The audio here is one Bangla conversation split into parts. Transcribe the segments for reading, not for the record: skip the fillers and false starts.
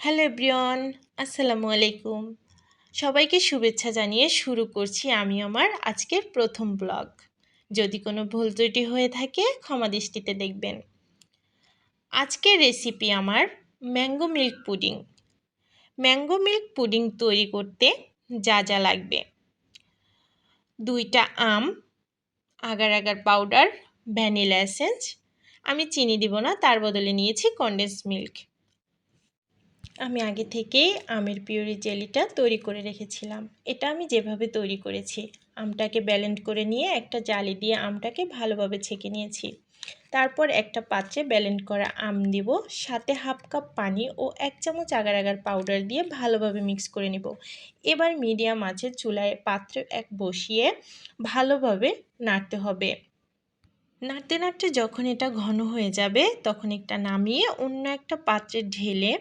হ্যালো এভরিওয়ান, আসসালামু আলাইকুম। সবাইকে শুভেচ্ছা জানিয়ে শুরু করছি আমি আমার আজকের প্রথম ব্লগ। যদি কোনো ভুল ত্রুটি হয়ে থাকে ক্ষমা দৃষ্টিতে দেখবেন। আজকের রেসিপি আমার mango milk pudding. Mango milk pudding তৈরি করতে যা যা লাগবে: 2টা আম, agar agar powder, vanilla essence. আমি চিনি দিব না, তার বদলে নিয়েছি কনডেন্স মিল্ক। আমি আগে থেকেই আমের পিউরি জেলিটা তৈরি করে রেখেছিলাম। এটা আমি যেভাবে তৈরি করেছি, আমটাকে ব্লেন্ড করে নিয়ে একটা জালি দিয়ে আমটাকে ভালোভাবে ছেঁকে নিয়েছি। তারপর একটা পাত্রে ব্লেন্ড করা আম দিব, সাথে হাফ কাপ পানি ও 1 চামচ আগার আগার পাউডার দিয়ে ভালোভাবে মিক্স করে নিব। এবার মিডিয়াম আঁচে চুলায় পাত্রে বসিয়ে ভালোভাবে নাড়তে হবে। নাড়তে নাড়তে যখন এটা ঘন হয়ে যাবে তখন এটা নামিয়ে অন্য একটা পাত্রে ঢেলে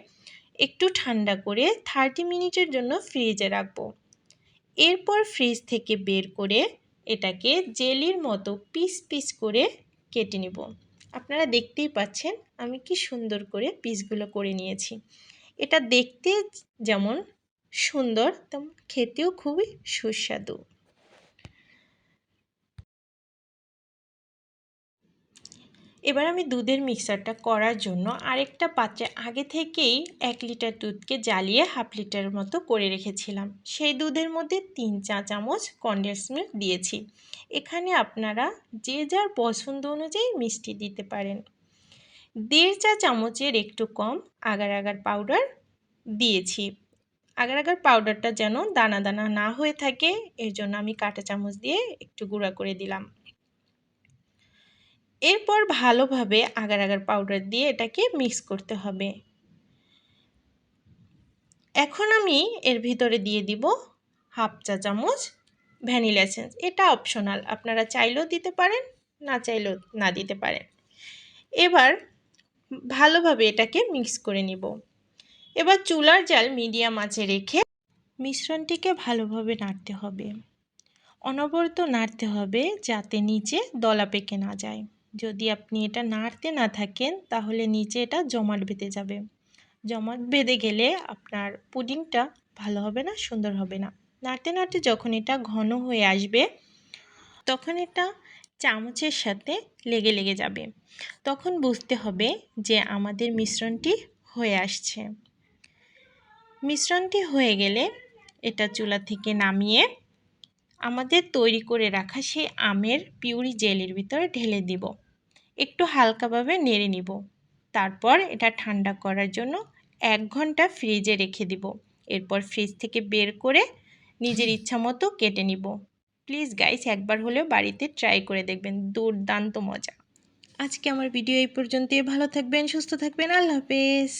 একটু ঠান্ডা করে 30 মিনিটের জন্য ফ্রিজে রাখবো। এরপর ফ্রিজ থেকে বের করে এটাকে জেলির মতো পিস পিস করে কেটে নিব। আপনারা দেখতেই পাচ্ছেন আমি কি সুন্দর করে পিসগুলো করে নিয়েছি। এটা দেখতে যেমন সুন্দর তেমন খেতেও খুবই সুস্বাদু। এবার আমি দুধের মিক্সারটা করার জন্য আরেকটা পাত্রে আগে থেকেই 1 লিটার দুধকে জ্বালিয়ে হাফ লিটারের মতো করে রেখেছিলাম। সেই দুধের মধ্যে 3 চা চামচ কনডেন্স মিল্ক দিয়েছি। এখানে আপনারা যে যার পছন্দ অনুযায়ী মিষ্টি দিতে পারেন। 1.5 চা চামচের একটু কম আগার আগার পাউডার দিয়েছি। আগার আগার পাউডারটা যেন দানা দানা না হয়ে থাকে, এর জন্য আমি কাঁটা চামচ দিয়ে একটু গুঁড়া করে দিলাম। এরপর ভালোভাবে আগার আগার পাউডার দিয়ে এটাকে মিক্স করতে হবে। এখন আমি এর ভিতরে দিয়ে দিব হাফ চা চামচ ভ্যানিলা এসেন্স। এটা অপশনাল, আপনারা চাইলেও দিতে পারেন, না চাইলেও না দিতে পারেন। এবার ভালোভাবে এটাকে মিক্স করে নিব। এবার চুলার জাল মিডিয়াম আঁচে রেখে মিশ্রণটিকে ভালোভাবে নাড়তে হবে। অনবরত নাড়তে হবে যাতে নিচে দলা পেকে না যায়। যদি আপনি এটা নাড়তে না থাকেন তাহলে নিচে এটা জমাট বেঁধে যাবে। জমাট বেঁধে গেলে আপনার পুডিংটা ভালো হবে না, সুন্দর হবে না। নাড়তে নাড়তে যখন এটা ঘন হয়ে আসবে তখন এটা চামচের সাথে লেগে লেগে যাবে। তখন বুঝতে হবে যে আমাদের মিশ্রণটি হয়ে আসছে। মিশ্রণটি হয়ে গেলে এটা চুলা থেকে নামিয়ে আমাদের তৈরি করে রাখা সেই আমের পিউরি জেলির ভিতরে ঢেলে দিব। একটু হালকাভাবে নেড়ে নিব। তারপর এটা ঠান্ডা করার জন্য 1 ঘন্টা ফ্রিজে রেখে দিব। এরপর ফ্রিজ থেকে বের করে নিজের ইচ্ছা মতো কেটে নিব। প্লিজ গাইস, একবার হলেও বাড়িতে ট্রাই করে দেখবেন, দুর্দান্ত মজা। আজকে আমার ভিডিও এই পর্যন্তই। ভালো থাকবেন, সুস্থ থাকবেন, আল্লাহ হাফেজ।